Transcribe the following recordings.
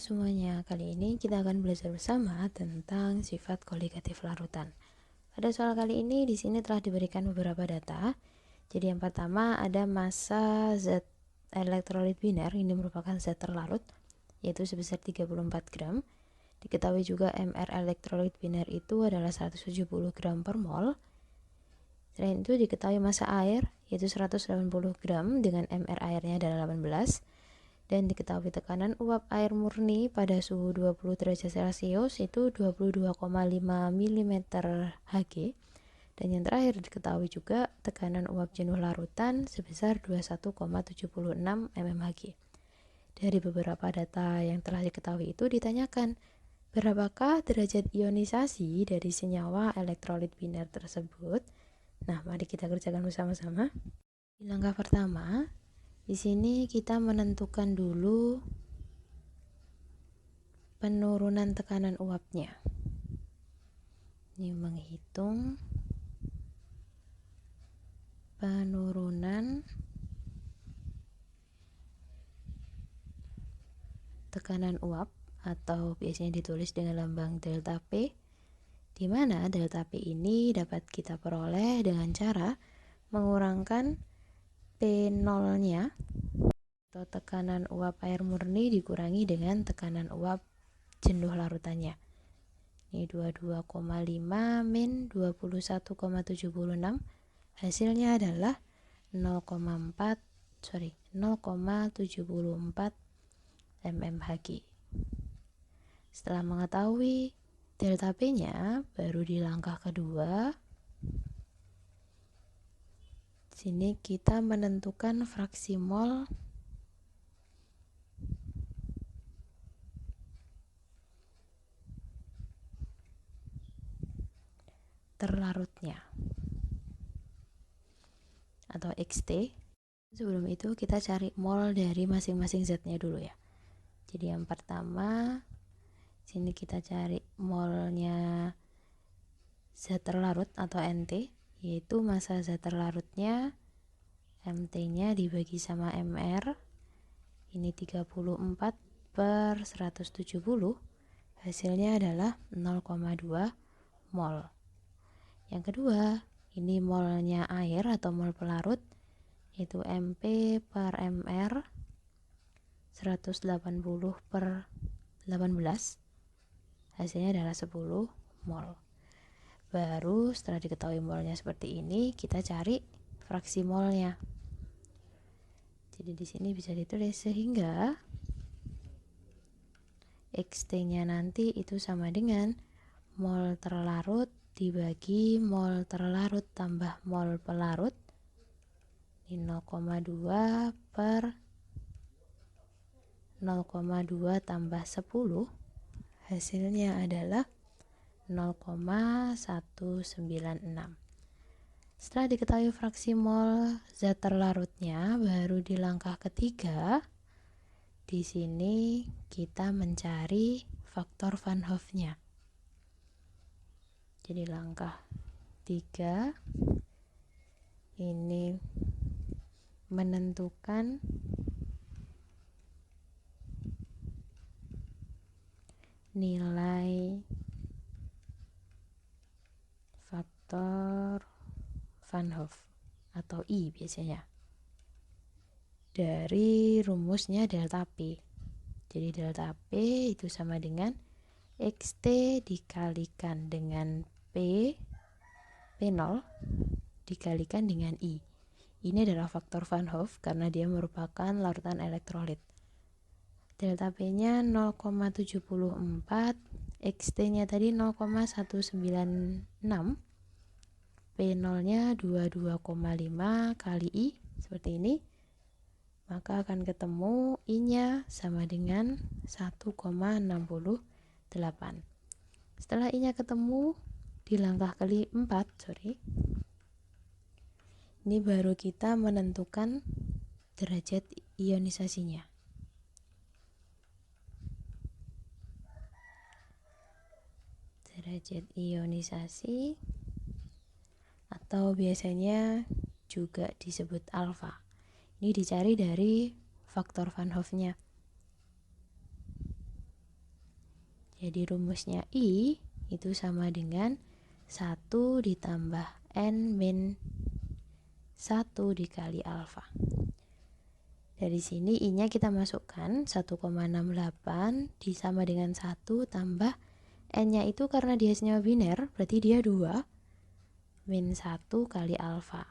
semuanya, kali ini kita akan belajar bersama tentang sifat koligatif larutan. Pada soal kali ini di sini telah diberikan beberapa data. Jadi yang pertama ada massa zat elektrolit biner, ini merupakan zat terlarut yaitu sebesar 34 gram. Diketahui juga MR elektrolit biner itu adalah 170 gram per mol. Selain itu diketahui massa air yaitu 180 gram dengan MR airnya adalah 18. Dan diketahui tekanan uap air murni pada suhu 20 derajat Celcius itu 22,5 mm Hg. Dan yang terakhir diketahui juga tekanan uap jenuh larutan sebesar 21,76 mmHg. Dari beberapa data yang telah diketahui itu ditanyakan, berapakah derajat ionisasi dari senyawa elektrolit biner tersebut? Nah, mari kita kerjakan bersama-sama. Di langkah pertama, di sini kita menentukan dulu penurunan tekanan uapnya. Ini menghitung penurunan tekanan uap atau biasanya ditulis dengan lambang delta P, di mana delta P ini dapat kita peroleh dengan cara mengurangkan P0-nya atau tekanan uap air murni dikurangi dengan tekanan uap jenuh larutannya. Ini 22,5 min 21,76, hasilnya adalah 0,74 mmHg. Setelah mengetahui delta P-nya, baru di langkah kedua sini kita menentukan fraksi mol terlarutnya atau XT. Sebelum itu kita cari mol dari masing-masing zatnya dulu ya. Jadi yang pertama sini kita cari molnya zat terlarut atau NT, yaitu massa zat terlarutnya MT-nya dibagi sama MR, ini 34 per 170, hasilnya adalah 0,2 mol. Yang kedua, ini molnya air atau mol pelarut, yaitu MP per MR 180 per 18, hasilnya adalah 10 mol. Baru setelah diketahui molnya seperti ini, kita cari fraksi molnya. Jadi di sini bisa ditulis sehingga XT-nya nanti itu sama dengan mol terlarut dibagi mol terlarut tambah mol pelarut, ini 0,2 per 0,2 tambah 10, hasilnya adalah 0,196. Setelah diketahui fraksi mol zat terlarutnya, baru di langkah ketiga di sini kita mencari faktor Van Hoff-nya. Jadi langkah 3 ini menentukan nilai faktor Van Hoff atau I biasanya dari rumusnya delta P. Jadi delta P itu sama dengan XT dikalikan dengan P0 dikalikan dengan I. Ini adalah faktor Van Hoff karena dia merupakan larutan elektrolit. Delta P-nya 0,74, XT-nya tadi 0,196, P0-nya 22,5 kali I, seperti ini. Maka akan ketemu I-nya sama dengan 1,68. Setelah I-nya ketemu, di langkah keempat, ini baru kita menentukan derajat ionisasinya. Derajat ionisasi atau biasanya juga disebut alfa. Ini dicari dari faktor Van Hoff-nya. Jadi rumusnya I itu sama dengan 1 ditambah N min 1 dikali alfa. Dari sini I-nya kita masukkan 1,68 disama dengan 1 tambah N-nya itu karena dia senyawa biner, berarti dia 2 min 1 kali alfa.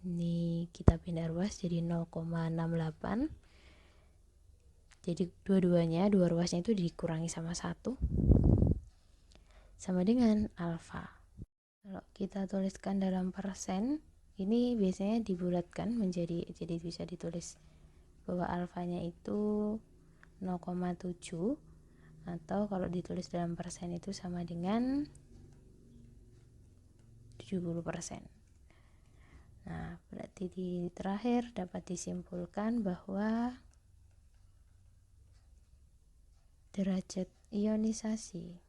Ini kita pindah ruas jadi 0,68. Jadi dua-duanya, dua ruasnya itu dikurangi sama 1 sama dengan alfa. Kalau kita tuliskan dalam persen, ini biasanya dibulatkan menjadi, jadi bisa ditulis bahwa alfanya itu 0,7, atau kalau ditulis dalam persen itu sama dengan 70%. Nah, berarti di terakhir dapat disimpulkan bahwa derajat ionisasi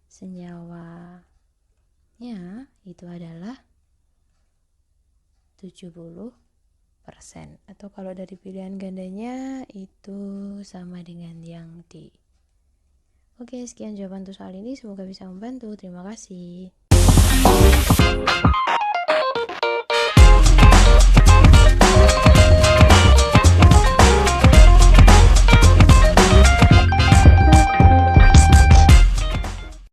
senyawanya itu adalah 70%, atau kalau dari pilihan gandanya itu sama dengan yang D. Oke, sekian jawaban untuk soal ini, semoga bisa membantu. Terima kasih.